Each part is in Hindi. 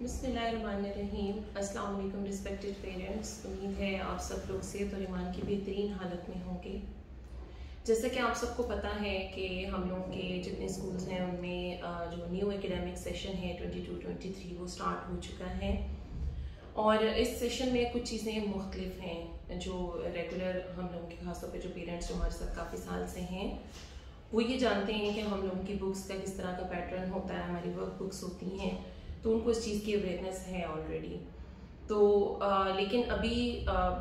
बिस्मिल्लाहिर्रहमानिर्रहीम। अस्सलाम वालेकुम रिस्पेक्टेड पेरेंट्स। उम्मीद है आप सब लोग सेहत और ईमान की बेहतरीन हालत में होंगे। जैसे कि आप सबको पता है कि हम लोगों के जितने स्कूल्स हैं उनमें जो न्यू एकेडमिक सेशन है 22-23 वो स्टार्ट हो चुका है और इस सेशन में कुछ चीज़ें मुख्तलिफ हैं जो रेगुलर हम लोगों के खासतौर पे जो पेरेंट्स जो हमारे साथ काफ़ी साल से हैं वो ये जानते हैं कि हम लोगों की बुक्स का किस तरह का पैटर्न होता है, हमारी वर्क बुक्स होती हैं, तो उनको इस चीज़ की अवेयरनेस है ऑलरेडी। तो लेकिन अभी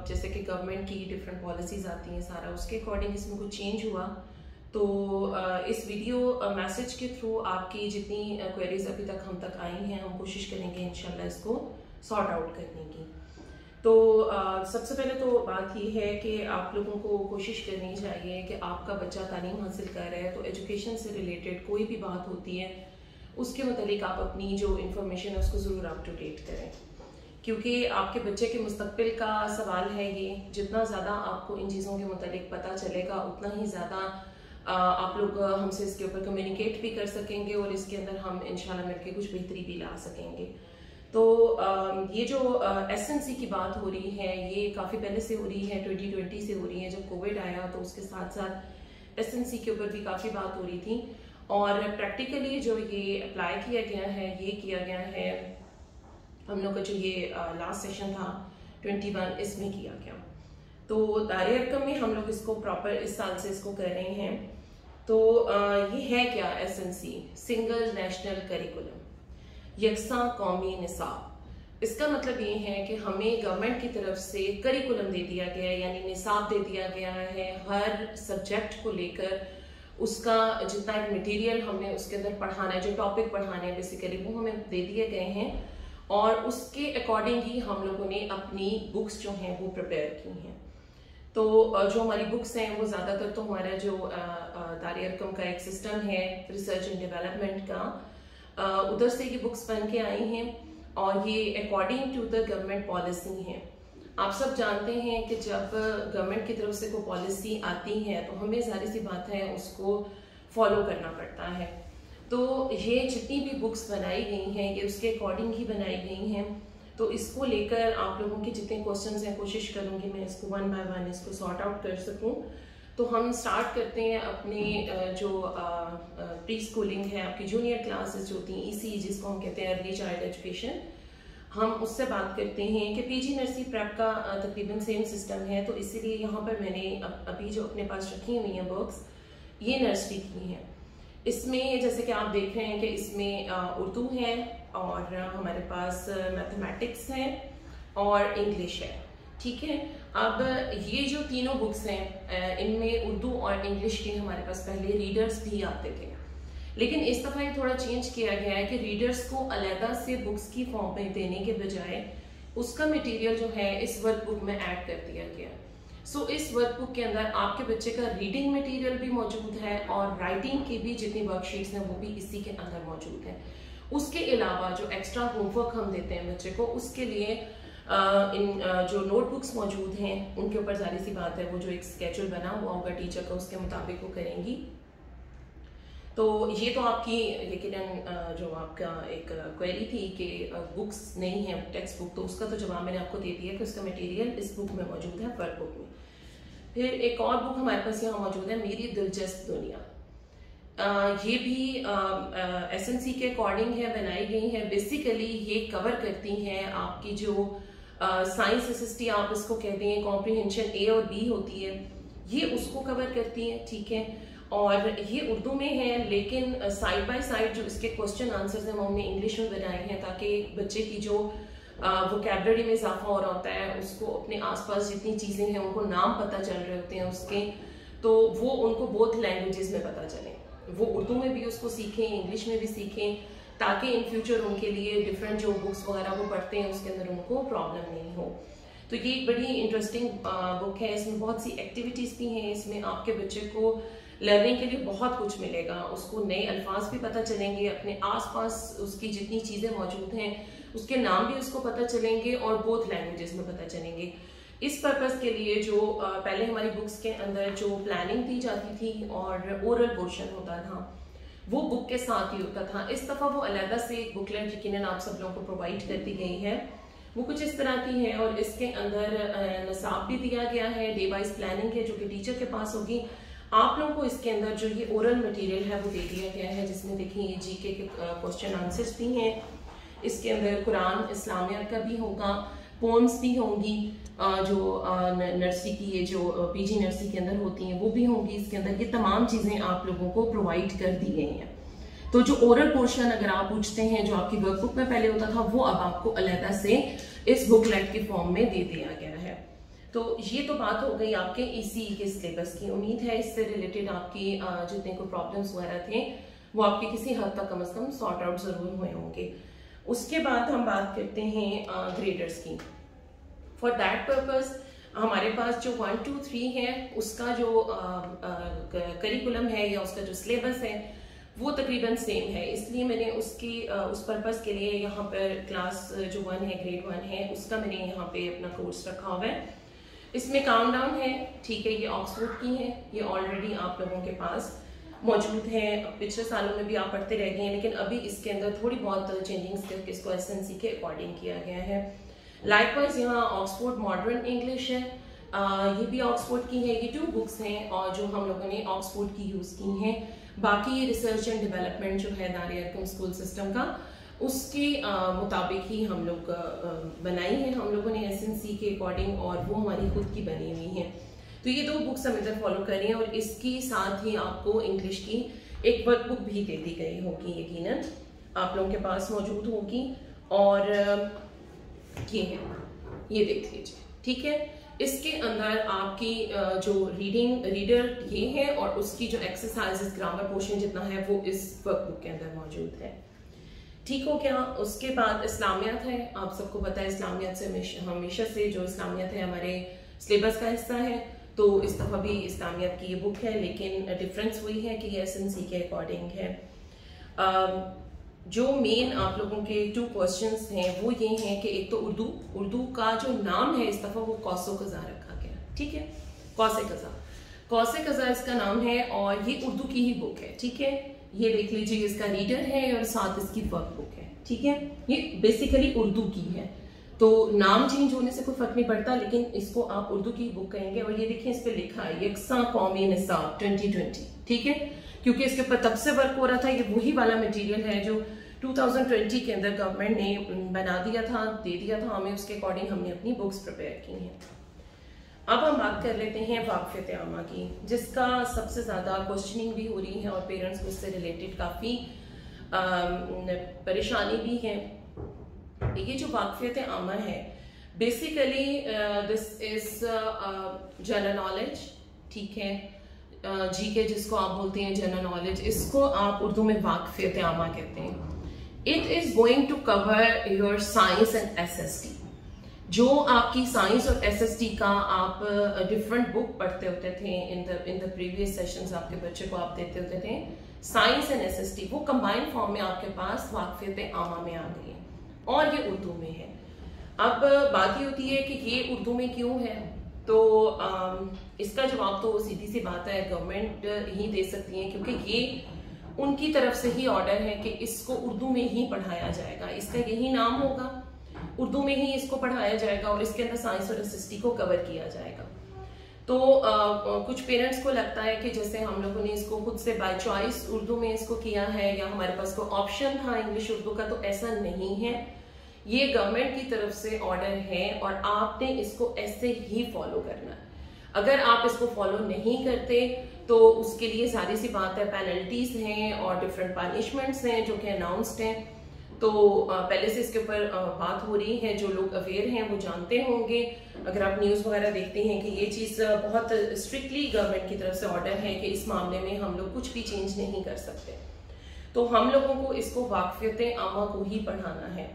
जैसे कि गवर्नमेंट की डिफरेंट पॉलिसीज़ आती हैं, सारा उसके अकॉर्डिंग इसमें कुछ चेंज हुआ। तो इस वीडियो मैसेज के थ्रू आपकी जितनी क्वेरीज अभी तक हम तक आई हैं हम कोशिश करेंगे इंशाल्लाह इसको सॉर्ट आउट करने की। तो सबसे पहले तो बात ये है कि आप लोगों को कोशिश करनी चाहिए कि आपका बच्चा तालीम हासिल कर रहा है तो एजुकेशन से रिलेटेड कोई भी बात होती है उसके मुतालिक आप अपनी जो इन्फॉर्मेशन है उसको ज़रूर अप टू डेट करें, क्योंकि आपके बच्चे के मुस्तकबिल का सवाल है ये। जितना ज़्यादा आपको इन चीज़ों के मुतालिक पता चलेगा उतना ही ज़्यादा आप लोग हमसे इसके ऊपर कम्युनिकेट भी कर सकेंगे और इसके अंदर हम इंशाल्लाह मिलकर कुछ बेहतरी भी ला सकेंगे। तो ये जो SNC की बात हो रही है ये काफ़ी पहले से हो रही है, 2020 से हो रही है। जब कोविड आया तो उसके साथ साथ SNC के ऊपर भी काफ़ी बात हो रही थी और प्रैक्टिकली जो ये अप्लाई किया गया है ये किया गया है हम लोग का जो ये लास्ट सेशन था 21 इसमें किया गया। तो दायरे अरकम में हम लोग इसको प्रॉपर इस साल से इसको कर रहे हैं। तो ये है क्या SNC, सिंगल नेशनल करिकुलम, यकसा कौमी निसाब। इसका मतलब ये है कि हमें गवर्नमेंट की तरफ से करिकुलम दे दिया गया है, यानी निसाब दे दिया गया है हर सब्जेक्ट को लेकर। उसका जितना एक मटेरियल हमने उसके अंदर पढ़ाना है, जो टॉपिक पढ़ाने हैं बेसिकली वो हमें दे दिए गए हैं और उसके अकॉर्डिंग ही हम लोगों ने अपनी बुक्स जो हैं वो प्रिपेयर की हैं। तो जो हमारी बुक्स हैं वो ज़्यादातर तो हमारा जो दायरे अरकम का एक सिस्टम है रिसर्च एंड डेवलपमेंट का, उधर से ये बुक्स बन के आई हैं और ये according to the government policy हैं। आप सब जानते हैं कि जब गवर्नमेंट की तरफ से कोई पॉलिसी आती है तो हमें जाहिर सी बात है उसको फॉलो करना पड़ता है। तो ये जितनी भी बुक्स बनाई गई हैं ये उसके अकॉर्डिंग ही बनाई गई हैं। तो इसको लेकर आप लोगों के जितने क्वेश्चंस हैं कोशिश करूंगी मैं इसको वन बाय वन इसको सॉर्ट आउट कर सकूं। तो हम स्टार्ट करते हैं अपने जो प्री स्कूलिंग है, आपकी जूनियर क्लासेस जो होती हैं EC जिसको हम कहते हैं अर्ली चाइल्ड एजुकेशन, हम उससे बात करते हैं कि PG नर्सरी प्रेप का तकरीबन सेम सिस्टम है। तो इसीलिए यहाँ पर मैंने अभी जो अपने पास रखी हुई हैं बुक्स ये नर्सरी की हैं। इसमें जैसे कि आप देख रहे हैं कि इसमें उर्दू है और हमारे पास मैथमेटिक्स है और इंग्लिश है, ठीक है। अब ये जो तीनों बुक्स हैं इनमें उर्दू और इंग्लिश के हमारे पास पहले रीडर्स भी आते थे, लेकिन इस दफ़ा ये थोड़ा चेंज किया गया है कि रीडर्स को अलहदा से बुक्स की फॉर्म में देने के बजाय उसका मटेरियल जो है इस वर्क बुक में ऐड कर दिया गया। सो इस वर्क बुक के अंदर आपके बच्चे का रीडिंग मटेरियल भी मौजूद है और राइटिंग की भी जितनी वर्कशीट्स हैं वो भी इसी के अंदर मौजूद है। उसके अलावा जो एक्स्ट्रा होमवर्क हम देते हैं बच्चे को उसके लिए जो नोटबुक्स मौजूद हैं उनके ऊपर जाहिर सी बात है वो जो एक स्केड्यूल बना हुआ होगा टीचर का उसके मुताबिक वो करेंगी। तो ये तो आपकी लेकिन जो आपका एक क्वेरी थी कि बुक्स नहीं है टेक्स्ट बुक, तो उसका तो जवाब मैंने आपको दे दिया कि उसका मटेरियल इस बुक में मौजूद है, वर्क बुक में। फिर एक और बुक हमारे पास यहाँ मौजूद है मेरी दिलचस्प दुनिया। ये भी SNC के अकॉर्डिंग है, बनाई गई है। बेसिकली ये कवर करती हैं आपकी जो साइंस SST आप इसको कहते हैं, कॉम्प्रीहेंशन A और B होती है, ये उसको कवर करती है, ठीक है। और ये उर्दू में है लेकिन साइड बाय साइड जो इसके क्वेश्चन आंसर्स हैं वो हमने इंग्लिश में बनाए हैं ताकि बच्चे की जो वोकैबुलरी में इजाफा हो रहा होता है उसको अपने आसपास जितनी चीज़ें हैं उनको नाम पता चल रहे होते हैं उसके, तो वो उनको बोथ लैंग्वेजेस में पता चले, वो उर्दू में भी उसको सीखें इंग्लिश में भी सीखें ताकि इन फ्यूचर उनके लिए डिफरेंट जो बुक्स वगैरह वो पढ़ते हैं उसके अंदर उनको प्रॉब्लम नहीं हो। तो ये एक बड़ी इंटरेस्टिंग बुक है, इसमें बहुत सी एक्टिविटीज़ भी हैं, इसमें आपके बच्चे को लर्निंग के लिए बहुत कुछ मिलेगा, उसको नए अल्फाज भी पता चलेंगे, अपने आसपास उसकी जितनी चीज़ें मौजूद हैं उसके नाम भी उसको पता चलेंगे और बोथ लैंग्वेजेस में पता चलेंगे। इस पर्पस के लिए जो पहले हमारी बुक्स के अंदर जो प्लानिंग दी जाती थी और ओरल पोर्शन होता था वो बुक के साथ ही होता था। इस दफ़ा वो अलग से एक बुकलेट यकीनन आप सब लोगों को प्रोवाइड कर दी गई है। वो कुछ इस तरह की है और इसके अंदर नसाब भी दिया गया है, डे वाइज प्लानिंग है जो कि टीचर के पास होगी। आप लोगों को इसके अंदर जो ये ओरल मटेरियल है वो दे दिया गया है, जिसमें देखिए ये जीके के क्वेश्चन आंसर्स भी हैं। इसके अंदर कुरान इस्लामिया का भी होगा, पोम्स भी होंगी जो नर्सरी की ये जो पीजी नर्सरी के अंदर होती हैं वो भी होंगी इसके अंदर। ये तमाम चीज़ें आप लोगों को प्रोवाइड कर दी गई हैं। तो जो ओरल पोर्शन अगर आप पूछते हैं जो आपकी वर्कबुक में पहले होता था, वो अब आपको अलग से इस बुकलेट के फॉर्म में दे दिया गया है। तो ये तो बात हो गई आपके ईसीई के सिलेबस की। उम्मीद है इससे रिलेटेड आपकी जितने कोई प्रॉब्लम्स वगैरह थे वो आपके किसी हद तक कम से कम सॉर्ट आउट जरूर हुए होंगे। उसके बाद हम बात करते हैं ग्रेडर्स की। फॉर दैट पर्पस हमारे पास जो 1, 2, 3 है उसका जो करिकुलम है या उसका जो सिलेबस है वो तकरीबन सेम है, इसलिए मैंने उसकी उस पर्पस के लिए यहाँ पर क्लास जो 1 है, ग्रेड 1 है, उसका मैंने यहाँ पे अपना कोर्स रखा हुआ है। इसमें काउंटडाउन है, ठीक है, ये ऑक्सफोर्ड की है, ये ऑलरेडी आप लोगों के पास मौजूद है। पिछले सालों में भी आप पढ़ते रह गए हैं, लेकिन अभी इसके अंदर थोड़ी बहुत चेंजिंग्स करके इसको एसएनसी के अकॉर्डिंग किया गया है। लाइकवाइज यहाँ ऑक्सफोर्ड मॉडर्न इंग्लिश है, ये भी ऑक्सफोर्ड की है। ये 2 बुक्स हैं और जो हम लोगों ने ऑक्सफोर्ड की यूज की हैं। बाकी ये रिसर्च एंड डेवलपमेंट जो है दार-ए-अरकम स्कूल सिस्टम का, उसके मुताबिक ही हम लोग बनाई है हम लोगों ने एसएनसी के अकॉर्डिंग, और वो हमारी खुद की बनी हुई है। तो ये 2 बुक्स हम इधर फॉलो कर रहे हैं और इसके साथ ही आपको इंग्लिश की एक वर्कबुक भी दे दी गई होगी, यकीनन आप लोगों के पास मौजूद होगी। और ये है, ये देख लीजिए, ठीक है। इसके अंदर आपकी जो रीडर ये है और उसकी जो एक्सरसाइजेस ग्रामर पोर्शन जितना है वो इस वर्कबुक के अंदर मौजूद है, ठीक हो गया। उसके बाद इस्लामियात है, आप सबको पता है इस्लामियात से हमेशा से जो इस्लामियात है हमारे सिलेबस का हिस्सा है, तो इस दफ़ा भी इस्लामियात की ये बुक है, लेकिन डिफरेंस वही है कि ये एसएनसी के अकॉर्डिंग है। जो मेन आप लोगों के 2 क्वेश्चंस हैं वो ये हैं कि एक तो उर्दू का जो नाम है इस दफ़ा वो कौसो कज़ा रखा गया, ठीक है, कौसे कज़ा इसका नाम है और ये उर्दू की ही बुक है, ठीक है। ये देख लीजिए, इसका रीडर है और साथ इसकी वर्कबुक है, ठीक है। ये बेसिकली उर्दू की है, तो नाम चेंज होने से कोई फर्क नहीं पड़ता, लेकिन इसको आप उर्दू की बुक कहेंगे। और ये देखिए इस पे लिखा है यकसा कौमी निसाब 2020, ठीक है, क्योंकि इसके ऊपर तब से वर्क हो रहा था। ये वही वाला मटेरियल है जो 2020 के अंदर गवर्नमेंट ने बना दिया था, दे दिया था हमें, उसके अकॉर्डिंग हमने अपनी बुक्स प्रिपेयर की हैं। अब हम बात कर लेते हैं वाक़फ़ियत आमा की, जिसका सबसे ज़्यादा क्वेश्चनिंग भी हो रही है और पेरेंट्स को इससे रिलेटेड काफ़ी परेशानी भी है। ये जो वाक़फ़ियत आमा है basically this is general knowledge, ठीक है, जीके जिसको आप बोलते हैं जनरल नॉलेज, इसको आप उर्दू में वाक़फ़ियत आमा कहते हैं। It is going to cover your science and SST. जो आपकी साइंस और एसएसटी का आप डिफरेंट बुक पढ़ते होते थे इन द प्रीवियस सेशंस, आपके बच्चे को आप देते होते थे साइंस एंड एसएसटी, वो कंबाइंड फॉर्म में आपके पास वाक़फ़ियत आमा में आ गई है और ये उर्दू में है। अब बात ये होती है कि ये उर्दू में क्यों है, तो इसका जवाब तो सीधी सी बात है, गवर्नमेंट ही दे सकती है, क्योंकि ये उनकी तरफ से ही ऑर्डर है कि इसको उर्दू में ही पढ़ाया जाएगा, इसका यही नाम होगा, उर्दू में ही इसको पढ़ाया जाएगा और इसके अंदर साइंस और एसएसटी को कवर किया जाएगा। तो कुछ पेरेंट्स को लगता है कि जैसे हम लोगों ने इसको खुद से बाय चॉइस उर्दू में इसको किया है या हमारे पास कोई ऑप्शन था इंग्लिश उर्दू का, तो ऐसा नहीं है। ये गवर्नमेंट की तरफ से ऑर्डर है और आपने इसको ऐसे ही फॉलो करना है। अगर आप इसको फॉलो नहीं करते तो उसके लिए सारी सी बात है, पेनल्टीज हैं और डिफरेंट पनिशमेंट्स हैं जो कि अनाउंस्ड हैं। तो पहले से इसके ऊपर बात हो रही है, जो लोग अवेयर हैं वो जानते होंगे। अगर आप न्यूज़ वगैरह देखते हैं कि ये चीज़ बहुत स्ट्रिक्टली गवर्नमेंट की तरफ से ऑर्डर है कि इस मामले में हम लोग कुछ भी चेंज नहीं कर सकते, तो हम लोगों को इसको वाक़फ़ियत आमा को ही पढ़ाना है।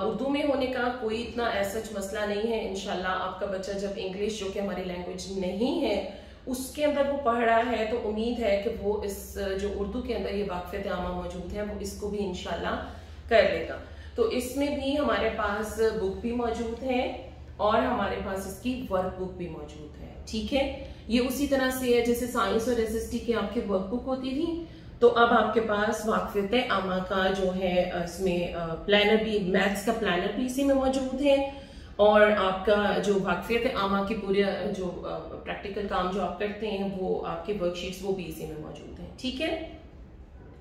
उर्दू में होने का कोई इतना ऐसा मसला नहीं है। इंशाल्लाह आपका बच्चा जब इंग्लिश जो कि हमारी लैंग्वेज नहीं है उसके अंदर वो पढ़ रहा है, तो उम्मीद है कि वो इस जो उर्दू के अंदर ये वाक़फ़ियत आमा मौजूद है वो इसको भी इंशाल्लाह कर लेगा। तो इसमें भी हमारे पास बुक भी मौजूद है और हमारे पास इसकी वर्क बुक भी मौजूद है, ठीक है। ये उसी तरह से है जैसे साइंस और एसएसटी की आपकी वर्क बुक होती थी, तो अब आपके पास वाक़फ़ियत आमा का जो है इसमें प्लानर भी, मैथ्स का प्लानर भी इसी में मौजूद है, और आपका जो वाक़फ़ियत आमा की पूरे जो प्रैक्टिकल काम जो आप करते हैं वो आपके वर्कशीट्स वो भी इसी में मौजूद हैं। ठीक है,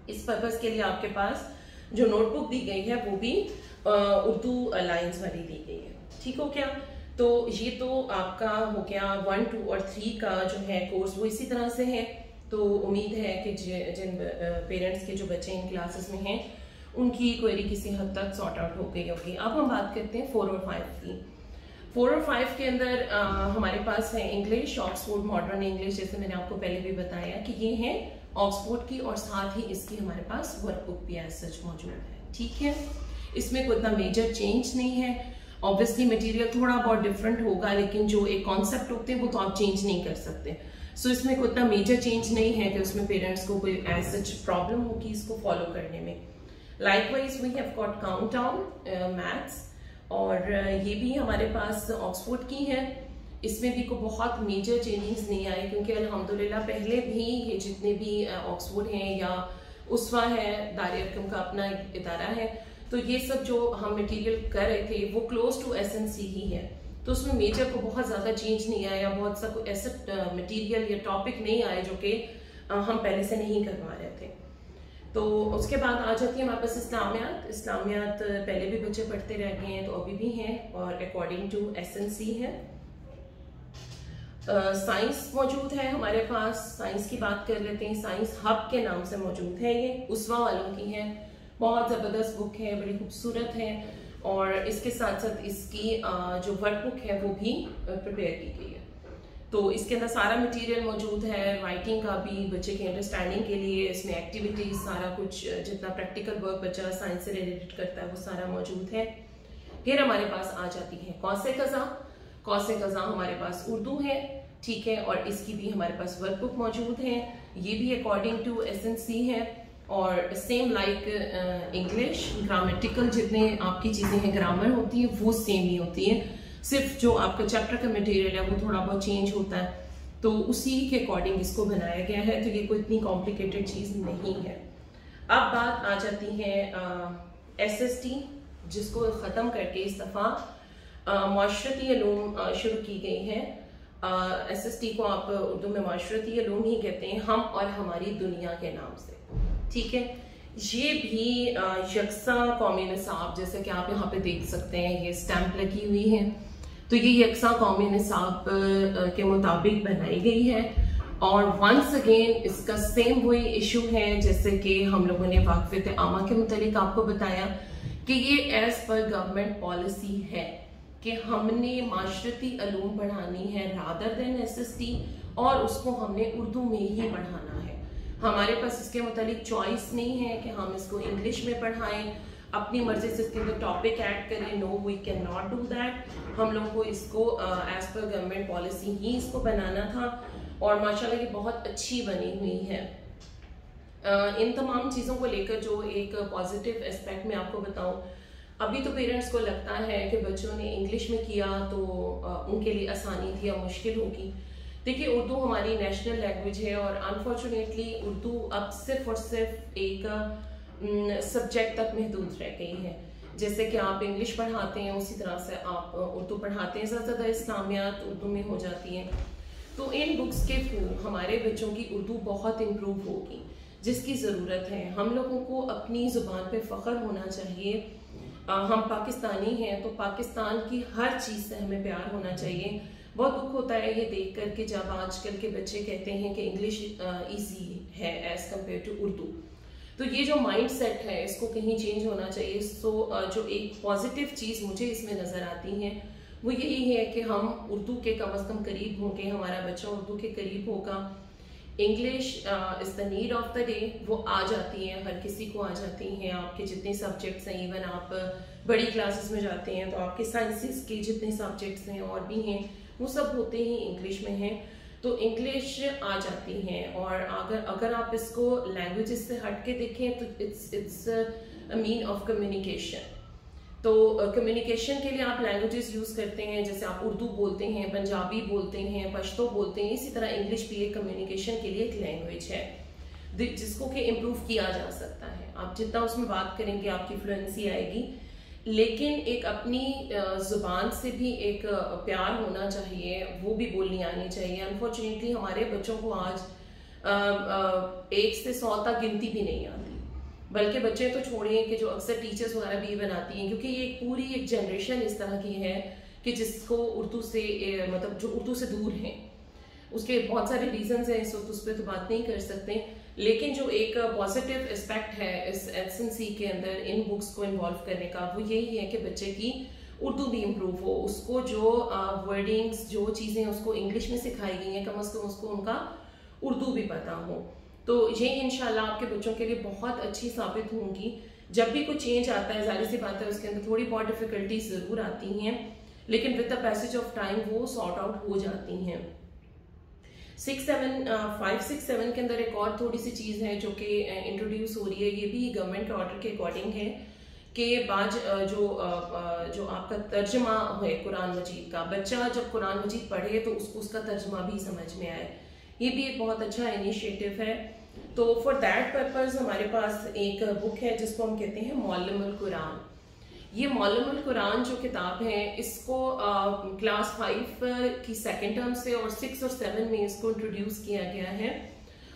इस पर्पज़ के लिए आपके पास जो नोटबुक दी गई है वो भी उर्दू लाइन्स वाली दी गई है। ठीक हो क्या? तो ये तो आपका हो गया 1, 2 और 3 का जो है कोर्स वो इसी तरह से है। तो उम्मीद है कि जिन पेरेंट्स के जो बच्चे इन क्लासेस में हैं उनकी क्वेरी किसी हद तक सॉर्ट आउट हो गई होगी। अब हम बात करते हैं 4 और 5 की। 4 और 5 के अंदर हमारे पास है इंग्लिश, ऑक्सफोर्ड मॉडर्न इंग्लिश, जैसे मैंने आपको पहले भी बताया कि ये है ऑक्सफोर्ड की, और साथ ही इसकी हमारे पास वर्कबुक भी एज सच मौजूद है। ठीक है, इसमें कोई इतना मेजर चेंज नहीं है। ऑब्वियसली मटेरियल थोड़ा बहुत डिफरेंट होगा, लेकिन जो एक कॉन्सेप्ट होते हैं वो तो आप चेंज नहीं कर सकते। सो इसमें कोई इतना मेजर चेंज नहीं है कि उसमें पेरेंट्स को कोई एज सच प्रॉब्लम होगी इसको फॉलो करने में। Likewise we have got countdown maths, और ये भी हमारे पास ऑक्सफोर्ड की है। इसमें भी कोई बहुत मेजर चेंजेस नहीं आए, क्योंकि अल्हम्दुलिल्लाह पहले भी ये जितने भी ऑक्सफोर्ड हैं या उसवा है, दार-ए-अरकम का अपना इदारा है, तो ये सब जो हम मटेरियल कर रहे थे वो क्लोज टू एसएनसी ही है। तो उसमें मेजर को बहुत ज़्यादा चेंज नहीं आया, बहुत सा कोई ऐसा मटेरियल या टॉपिक नहीं आया जो कि हम पहले से नहीं करवा रहे थे। तो उसके बाद आ जाती है हमारे पास इस्लामियात। इस्लामियात पहले भी बच्चे पढ़ते रह गए हैं तो अभी भी हैं, और अकॉर्डिंग टू एसएनसी है। साइंस मौजूद है हमारे पास। साइंस की बात कर लेते हैं। साइंस हब के नाम से मौजूद है, ये उसवा वालों की है। बहुत ज़बरदस्त बुक है, बड़ी खूबसूरत है, और इसके साथ साथ इसकी जो वर्कबुक है वो भी प्रिपेयर की गई है। तो इसके अंदर सारा मटेरियल मौजूद है, राइटिंग का भी, बच्चे की अंडरस्टैंडिंग के लिए इसमें एक्टिविटीज, सारा कुछ जितना प्रैक्टिकल वर्क बच्चा साइंस से रिलेटेड करता है वो सारा मौजूद है। फिर हमारे पास आ जाती है कौसे कज़ा। कौसे कज़ा हमारे पास उर्दू है, ठीक है, और इसकी भी हमारे पास वर्कबुक मौजूद है। ये भी अकॉर्डिंग टू एसएनसी है, और सेम लाइक इंग्लिश, ग्रामेटिकल जितने आपकी चीज़ें हैं, ग्रामर होती है वो सेम ही होती है, सिर्फ जो आपका चैप्टर का मटेरियल है वो थोड़ा बहुत चेंज होता है। तो उसी के अकॉर्डिंग इसको बनाया गया है, तो ये कोई इतनी कॉम्प्लिकेटेड चीज़ नहीं है। अब बात आ जाती है एसएसटी, जिसको ख़त्म करके इस दफ़ा माशरती अलूम शुरू की गई है। एसएसटी को आप उर्दू में माशरती अलूम ही कहते हैं, हम और हमारी दुनिया के नाम से। ठीक है, ये भी यकसा कौमी निसाब, जैसे कि आप यहाँ पे देख सकते हैं ये स्टैंप लगी हुई है, तो ये यकसा कौमी निसाब के मुताबिक बनाई गई है। और वंस अगेन इसका सेम वही इशू है जैसे कि हम लोगों ने वाक़फ़ियत आमा के मुतालिक आपको बताया कि ये एज पर गवर्नमेंट पॉलिसी है कि हमने माशरती अलूम पढ़ानी है रादर देन एसएसटी, और उसको हमने उर्दू में ही पढ़ाना है। हमारे पास इसके मुतालिक चॉइस नहीं है कि हम इसको इंग्लिश में पढ़ाएं, अपनी मर्जी से इसके अंदर टॉपिक ऐड करें। No, we can not do that. हम लोग को इसको एज पर गवर्नमेंट पॉलिसी ही इसको बनाना था, और माशाल्लाह ये बहुत अच्छी बनी हुई है। इन तमाम चीज़ों को लेकर जो एक पॉजिटिव एस्पेक्ट मैं आपको बताऊं, अभी तो पेरेंट्स को लगता है कि बच्चों ने इंग्लिश में किया तो उनके लिए आसानी थी या मुश्किल होगी। देखिए, उर्दू हमारी नेशनल लैंग्वेज है, और अनफॉर्चुनेटली उर्दू अब सिर्फ और सिर्फ एक सब्जेक्ट तक महदूद रह गई है। जैसे कि आप इंग्लिश पढ़ाते हैं उसी तरह से आप उर्दू पढ़ाते हैं, ज़्यादा ज़्यादा इस्लामियात उर्दू में हो जाती हैं। तो इन बुक्स के थ्रू हमारे बच्चों की उर्दू बहुत इम्प्रूव होगी, जिसकी ज़रूरत है। हम लोगों को अपनी ज़ुबान पे फ़ख्र होना चाहिए। हम पाकिस्तानी हैं तो पाकिस्तान की हर चीज़ से हमें प्यार होना चाहिए। बहुत दुख होता है ये देख कर कि जब आजकल के बच्चे कहते हैं कि इंग्लिश इजी है एज कम्पेयर टू उर्दू, तो ये जो माइंड सेट है इसको कहीं चेंज होना चाहिए। सो जो एक पॉजिटिव चीज़ मुझे इसमें नज़र आती है वो यही है कि हम उर्दू के कम अज़ कम करीब होंगे, हमारा बच्चा उर्दू के करीब होगा। English is the need of the day, वो आ जाती है, हर किसी को आ जाती हैं। आपके जितने सब्जेक्ट्स हैं, इवन आप बड़ी क्लासेस में जाते हैं तो आपके साइंसेस के जितने सब्जेक्ट्स हैं और भी हैं वो सब होते ही इंग्लिश में हैं, तो इंग्लिश आ जाती हैं। और अगर आप इसको लैंग्वेजेस से हट के देखें तो it's a mean of communication. तो कम्युनिकेशन के लिए आप लैंग्वेजेस यूज़ करते हैं, जैसे आप उर्दू बोलते हैं, पंजाबी बोलते हैं, पश्तो बोलते हैं, इसी तरह इंग्लिश भी एक कम्युनिकेशन के लिए एक लैंग्वेज है। जिसको कि इम्प्रूव किया जा सकता है। आप जितना उसमें बात करेंगे आपकी फ्लुएंसी आएगी, लेकिन एक अपनी ज़ुबान से भी एक प्यार होना चाहिए, वो भी बोलनी आनी चाहिए। अनफॉर्चुनेटली हमारे बच्चों को आज 1 से 100 तक गिनती भी नहीं आती, बल्कि बच्चे तो छोड़िए कि जो अक्सर टीचर्स वगैरह भी बनाती हैं, क्योंकि ये पूरी एक जनरेशन इस तरह की है कि जिसको उर्दू से मतलब जो उर्दू से दूर हैं। उसके बहुत सारे रीजंस हैं, इस वक्त उस पर तो बात नहीं कर सकते, लेकिन जो एक पॉजिटिव एस्पेक्ट है इस एसएनसी के अंदर इन बुक्स को इन्वॉल्व करने का, वो यही है कि बच्चे की उर्दू भी इम्प्रूव हो, उसको जो वर्डिंग्स जो चीज़ें उसको इंग्लिश में सिखाई गई हैं, कम अज़ कम उसको उनका उर्दू भी पता हो। तो ये इंशाल्लाह आपके बच्चों के लिए बहुत अच्छी साबित होंगी। जब भी कोई चेंज आता है, जाहिर सी बात है उसके अंदर थोड़ी बहुत डिफिकल्टीज ज़रूर आती हैं, लेकिन with the passage of time वो सॉर्ट आउट हो जाती हैं। 5, 6, 7 के अंदर एक और थोड़ी सी चीज़ है जो कि इंट्रोड्यूस हो रही है, ये भी गवर्नमेंट के ऑर्डर के अकॉर्डिंग है कि बाज जो आपका तर्जमा है कुरान मजीद का, बच्चा जब कुरान मजीद पढ़े तो उसको उसका तर्जमा भी समझ में आए। ये भी एक बहुत अच्छा इनिशिएटिव है। तो फॉर दैट पर्पज़ हमारे पास एक बुक है जिसको हम कहते हैं मुअल्लिमुल कुरान। ये मुअल्लिमुल कुरान जो किताब है, इसको क्लास 5 की सेकेंड टर्म से और 6 और 7 में इसको इंट्रोड्यूस किया गया है।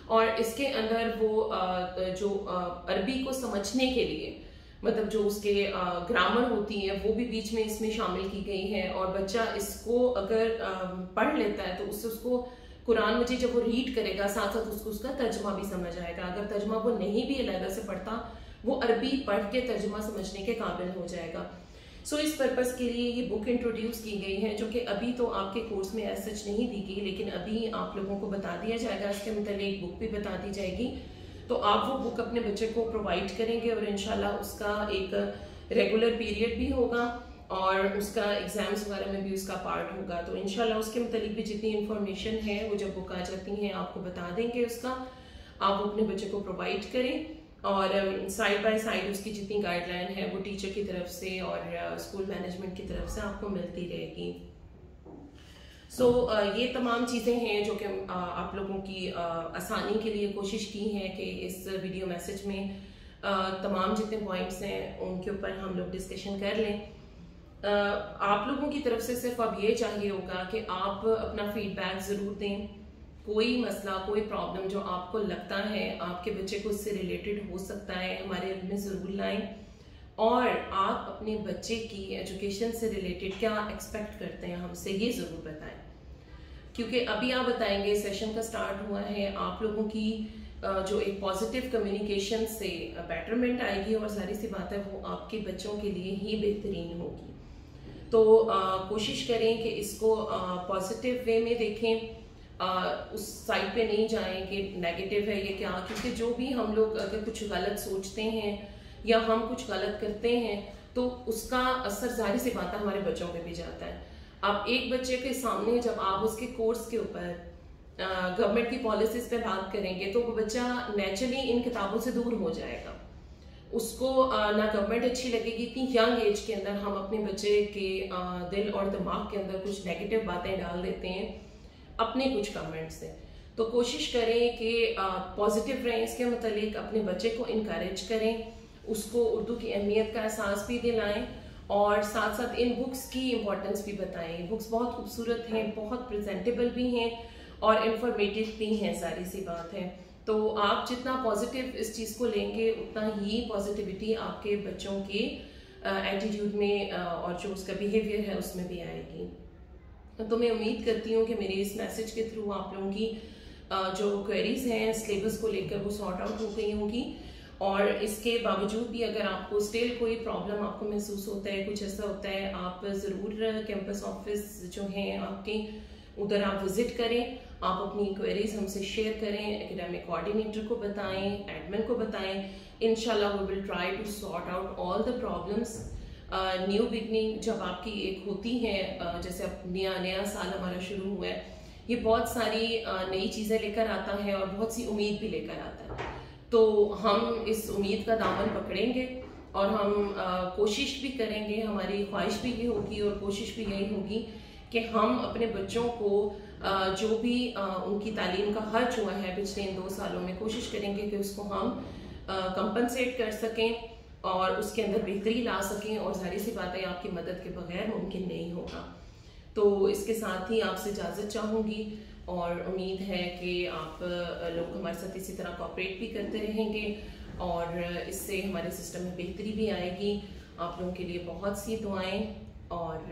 और इसके अंदर वो जो अरबी को समझने के लिए, मतलब जो उसके ग्रामर होती है वो भी बीच में इसमें शामिल की गई है। और बच्चा इसको अगर पढ़ लेता है तो उससे उसको कुरान मजीद जब वो रीड करेगा, साथ साथ उसको उसका तर्जमा भी समझ आएगा। अगर तर्जमा वो नहीं भी अलग से पढ़ता, वो अरबी पढ़ के तर्जुमा समझने के काबिल हो जाएगा। सो इस पर्पस के लिए ये बुक इंट्रोड्यूस की गई है, जो कि अभी तो आपके कोर्स में एज सच नहीं दी गई, लेकिन अभी आप लोगों को बता दिया जाएगा, इसके मतलब एक बुक भी बता दी जाएगी। तो आप वो बुक अपने बच्चे को प्रोवाइड करेंगे और इंशाल्लाह उसका एक रेगुलर पीरियड भी होगा और उसका एग्जाम्स वगैरह में भी उसका पार्ट होगा। तो इंशाल्लाह उसके मतलब भी जितनी इन्फॉर्मेशन है वो जब बुक आ जाती है आपको बता देंगे उसका, आप अपने बच्चे को प्रोवाइड करें। और साइड बाय साइड उसकी जितनी गाइडलाइन है वो टीचर की तरफ से और स्कूल मैनेजमेंट की तरफ से आपको मिलती रहेगी। सो ये तमाम चीज़ें हैं जो कि आप लोगों की आसानी के लिए कोशिश की है कि इस वीडियो मैसेज में तमाम जितने पॉइंट्स हैं उनके ऊपर हम लोग डिस्कशन कर लें। आप लोगों की तरफ से सिर्फ अब ये चाहिए होगा कि आप अपना फीडबैक ज़रूर दें। कोई मसला, कोई प्रॉब्लम जो आपको लगता है आपके बच्चे को इससे रिलेटेड हो सकता है, हमारे इल्म में ज़रूर लाएं। और आप अपने बच्चे की एजुकेशन से रिलेटेड क्या एक्सपेक्ट करते हैं हमसे, ये ज़रूर बताएं, क्योंकि अभी आप बताएंगे, सेशन का स्टार्ट हुआ है, आप लोगों की जो एक पॉजिटिव कम्युनिकेशन से बेटरमेंट आएगी और सारी सी बात है वो आपके बच्चों के लिए ही बेहतरीन होगी। तो कोशिश करें कि इसको पॉजिटिव वे में देखें, उस साइड पे नहीं जाएं कि नेगेटिव है ये क्या, क्योंकि जो भी हम लोग अगर कुछ गलत सोचते हैं या हम कुछ गलत करते हैं तो उसका असर जाहिर सी बात है हमारे बच्चों पे भी जाता है। अब एक बच्चे के सामने जब आप उसके कोर्स के ऊपर गवर्नमेंट की पॉलिसीज पे बात करेंगे तो वो बच्चा नेचुरली इन किताबों से दूर हो जाएगा, उसको ना गवर्नमेंट अच्छी लगेगी। इतनी यंग एज के अंदर हम अपने बच्चे के दिल और दिमाग के अंदर कुछ नेगेटिव बातें डाल देते हैं अपने कुछ कमेंट से। तो कोशिश करें कि पॉजिटिव रहें, इसके मतलब अपने बच्चे को इनकरेज करें, उसको उर्दू की अहमियत का एहसास भी दिलाएं और साथ साथ इन बुक्स की इम्पोर्टेंस भी बताएं। बुक्स बहुत खूबसूरत हैं, बहुत प्रेजेंटेबल भी हैं और इंफॉर्मेटिव भी हैं, सारी सी बात है। तो आप जितना पॉजिटिव इस चीज़ को लेंगे उतना ही पॉजिटिविटी आपके बच्चों के एटीट्यूड में और जो उसका बिहेवियर है उसमें भी आएगी। तो मैं उम्मीद करती हूँ कि मेरे इस मैसेज के थ्रू आप लोगों की जो क्वेरीज हैं सिलेबस को लेकर वो सॉर्ट आउट हो गई होंगी। और इसके बावजूद भी अगर आपको स्टिल कोई प्रॉब्लम आपको महसूस होता है, कुछ ऐसा होता है, आप ज़रूर कैंपस ऑफिस जो हैं आपके उधर आप विजिट करें, आप अपनी क्वेरीज हमसे शेयर करें, एकेडमिक कोऑर्डिनेटर को बताएं, एडमिन को बताएं। इंशाल्लाह we will try to sort out all the problems. New beginning जब आपकी एक होती है, जैसे अब नया साल हमारा शुरू हुआ है, ये बहुत सारी नई चीज़ें लेकर आता है और बहुत सी उम्मीद भी लेकर आता है। तो हम इस उम्मीद का दामन पकड़ेंगे और हम कोशिश भी करेंगे, हमारी ख्वाहिश भी ये होगी और कोशिश भी यही होगी कि हम अपने बच्चों को जो भी उनकी तालीम का खर्च हुआ है पिछले इन 2 सालों में, कोशिश करेंगे कि उसको हम कंपनसेट कर सकें और उसके अंदर बेहतरी ला सकें, और जाहिर सी बात है आपकी मदद के बगैर मुमकिन नहीं होगा। तो इसके साथ ही आपसे इजाज़त चाहूँगी और उम्मीद है कि आप लोग हमारे साथ इसी तरह कोऑपरेट भी करते रहेंगे और इससे हमारे सिस्टम में बेहतरी भी आएगी। आप लोगों के लिए बहुत सी दुआएं और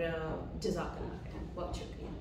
जज़ाकल्लाह खैर, बहुत शुक्रिया।